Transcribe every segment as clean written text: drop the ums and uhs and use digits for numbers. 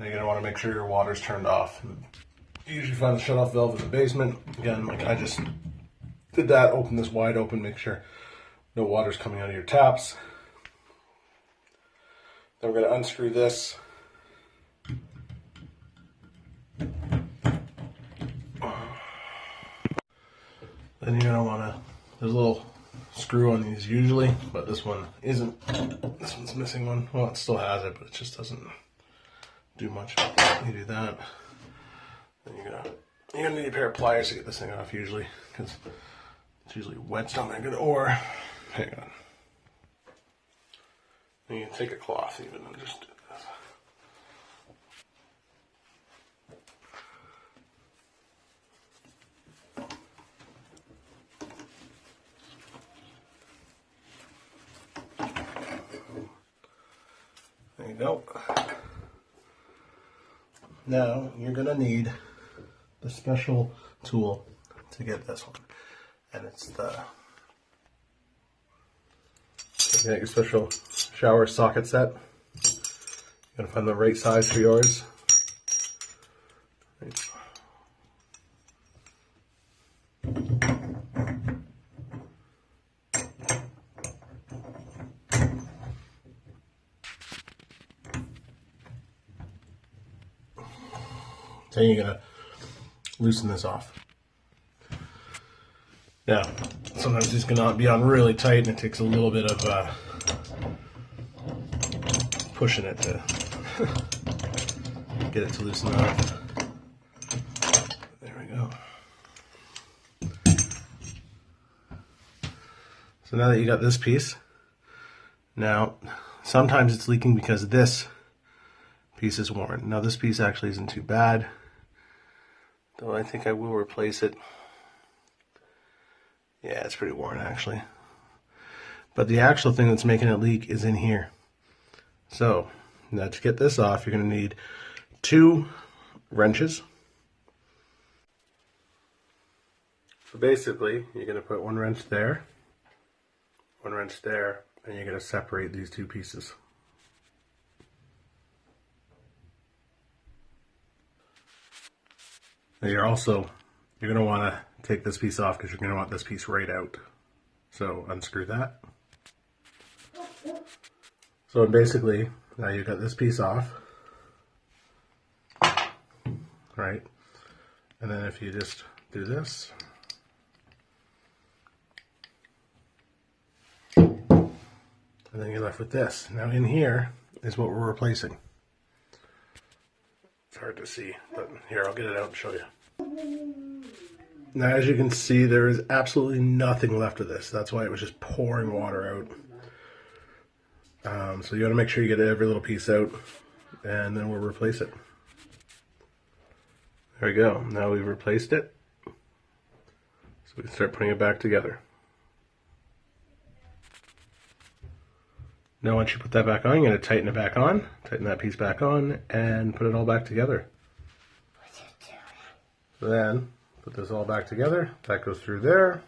Now you're gonna want to make sure your water's turned off. You usually find the shut-off valve in the basement. Again, like I just did that, open this wide open, make sure no water's coming out of your taps. Then we're gonna unscrew this. Then you're gonna wanna, there's a little screw on these usually, but this one isn't. This one's missing one. Well, it still has it, but it just doesn't do much. You do that. Then you're gonna need a pair of pliers to get this thing off usually, because it's usually wet's not that good. Or, hang on. And you can take a cloth even and just do this. There you go. Now you're gonna need the special tool to get this one, and it's the, you get your special shower socket set. You're gonna find the right size for yours. Right. Then you're gonna loosen this off. Now, sometimes it's gonna be on really tight, and it takes a little bit of pushing it to get it to loosen off. There we go. So now that you got this piece, now sometimes it's leaking because this piece is worn. Now this piece actually isn't too bad, though I think I will replace it. Yeah, it's pretty worn actually. But the actual thing that's making it leak is in here. So now to get this off, you're going to need 2 wrenches. So basically, you're going to put 1 wrench there, 1 wrench there, and you're going to separate these 2 pieces. Now you're going to want to take this piece off because you're going to want this piece right out. So unscrew that. So basically, now you've got this piece off, right? And then if you just do this, and then you're left with this. Now in here is what we're replacing. It's hard to see, but here, I'll get it out and show you. Now as you can see, there is absolutely nothing left of this. That's why it was just pouring water out. So you got to make sure you get every little piece out, and then we'll replace it. There we go. Now we've replaced it. So we can start putting it back together. Now once you put that back on, you're going to tighten it back on, tighten that piece back on, and put it all back together. So then, put this all back together. That goes through there.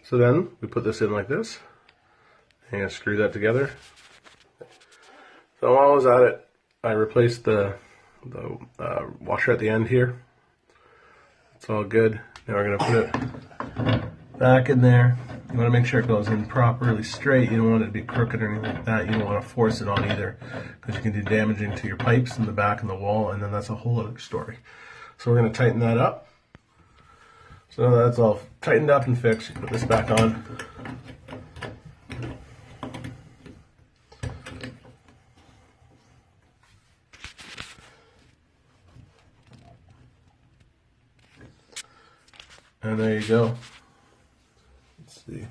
So then, we put this in like this, and screw that together. So while I was at it, I replaced the washer at the end here. It's all good. Now we're going to put it back in there. You want to make sure it goes in properly straight. You don't want it to be crooked or anything like that. You don't want to force it on either, because you can do damaging to your pipes in the back and the wall, and then that's a whole other story. So we're going to tighten that up. So now that's all tightened up and fixed. You put this back on. And there you go. Let's see.